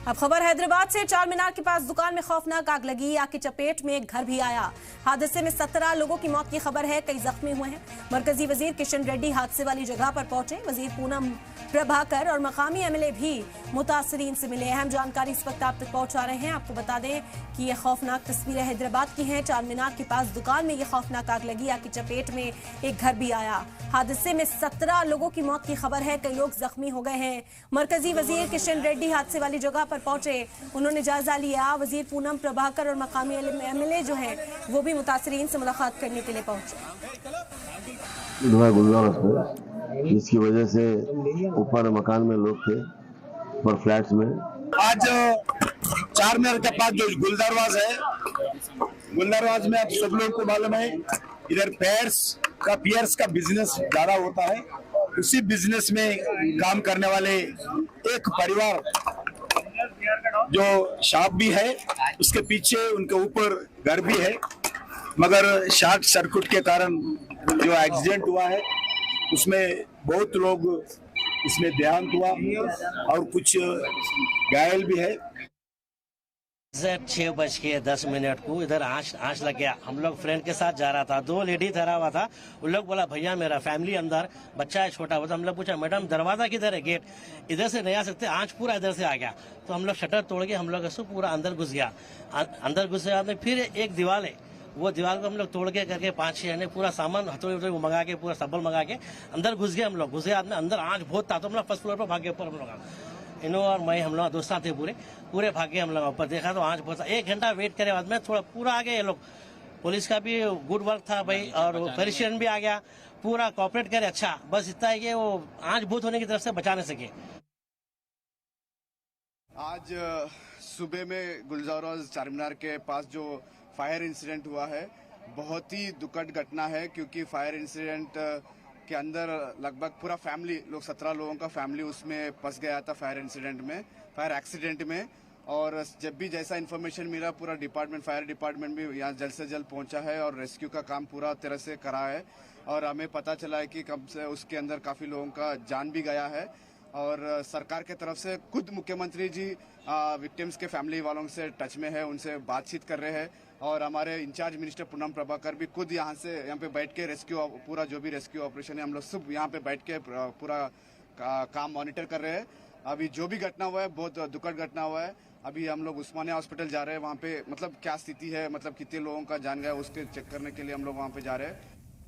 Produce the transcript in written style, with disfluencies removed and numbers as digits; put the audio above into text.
अब खबर हैदराबाद से। चार मीनार के पास दुकान में खौफनाक आग लगी। आग की चपेट में एक घर भी आया। हादसे में 17 लोगों की मौत की खबर है, कई जख्मी हुए हैं। मरकजी वजीर किशन रेड्डी हादसे वाली जगह पर पहुंचे। वजीर पूनम प्रभाकर और मकामी एमएलए भी मुतासरीन से मिले। अहम जानकारी इस वक्त आप तक पहुंचा रहे हैं। आपको बता दें कि ये खौफनाक तस्वीरें हैदराबाद की हैं। चार मीनार के पास दुकान में ये खौफनाक आग लगी। आग की चपेट में एक घर भी आया। हादसे में 17 लोगों की मौत की खबर है, कई लोग जख्मी हो गए हैं। मरकजी वजीर किशन रेड्डी हादसे वाली जगह पर पहुंचे। उन्होंने जायजा लिया। वजीर पूनम प्रभाकर और मकामी एमएलए जो हैं वो भी मुतासरीन से मुलाकात करने के लिए पहुंचे। जिसकी वजह से ऊपर मकान में लोग थे, ऊपर फ्लैट्स में। आज चार मीनार के पास जो गुलदरवाज है, गुलदरवाज में आप सब लोगों को मालूम है, इधर पियर्स का बिजनेस ज्यादा होता है। उसी बिजनेस में काम करने वाले एक परिवार जो शॉप भी है, उसके पीछे उनके ऊपर घर भी है, मगर शॉर्ट सर्किट के कारण जो एक्सीडेंट हुआ है उसमें बहुत लोग इसमें देहांत हुआ और कुछ घायल भी है। 6:10 को इधर आँच लग गया। हम लोग फ्रेंड के साथ जा रहा था, दो लेडी ठहरा हुआ था। उन लोग बोला भैया मेरा फैमिली अंदर, बच्चा है छोटा। हम लोग पूछा मैडम दरवाजा किधर है, गेट इधर से नहीं आ सकते, आँच पूरा इधर से आ गया। तो हम लोग शटर तोड़ के हम लोग ऐसे पूरा अंदर घुस गया। अंदर घुसे आपने फिर एक दीवार है, वो दीवार को हम लोग तोड़ के करके 5-6 ने पूरा सामान हथौड़ी मंगा के पूरा सबल मंगा के अंदर घुस गए। हम लोग घुसे आपने अंदर आँच बहुत था, तो हम लोग फर्स्ट फ्लोर पर भागे। ऊपर हम लोग इनो और मैं, हम लोग दोस्त थे पूरे भागे। हम लोग ऊपर देखा तो आँच बहुत। 1 घंटा वेट करे बाद में थोड़ा पूरा आ गए ये लोग। पुलिस का भी गुड वर्क था भाई, और पेरिशियन भी आ गया, पूरा कॉपरेट करे। अच्छा बस इतना है कि वो आँच बहुत होने की तरफ से बचा नहीं सके। आज सुबह में गुलजार चार मीनार के पास जो फायर इंसिडेंट हुआ है, बहुत ही दुखद घटना है, क्योंकि फायर इंसिडेंट के अंदर लगभग पूरा फैमिली लोग 17 लोगों का फैमिली उसमें फंस गया था फायर एक्सीडेंट में। और जब भी जैसा इन्फॉर्मेशन मिला, पूरा फायर डिपार्टमेंट भी यहाँ जल्द से जल्द पहुंचा है और रेस्क्यू का काम पूरा तरह से करा है। और हमें पता चला है कि कब से उसके अंदर काफ़ी लोगों का जान भी गया है। और सरकार के तरफ से खुद मुख्यमंत्री जी विक्टिम्स के फैमिली वालों से टच में है, उनसे बातचीत कर रहे हैं। और हमारे इंचार्ज मिनिस्टर पूनम प्रभाकर भी खुद यहाँ पे बैठ के पूरा जो भी रेस्क्यू ऑपरेशन है, हम लोग सब यहाँ पे बैठ के पूरा काम मॉनिटर कर रहे हैं। अभी जो भी घटना हुआ है बहुत दुखद घटना हुआ है। अभी हम लोग उस्मानिया हॉस्पिटल जा रहे हैं, वहाँ पे मतलब क्या स्थिति है, मतलब कितने लोगों का जान गया उसके चेक करने के लिए हम लोग वहाँ पे जा रहे हैं।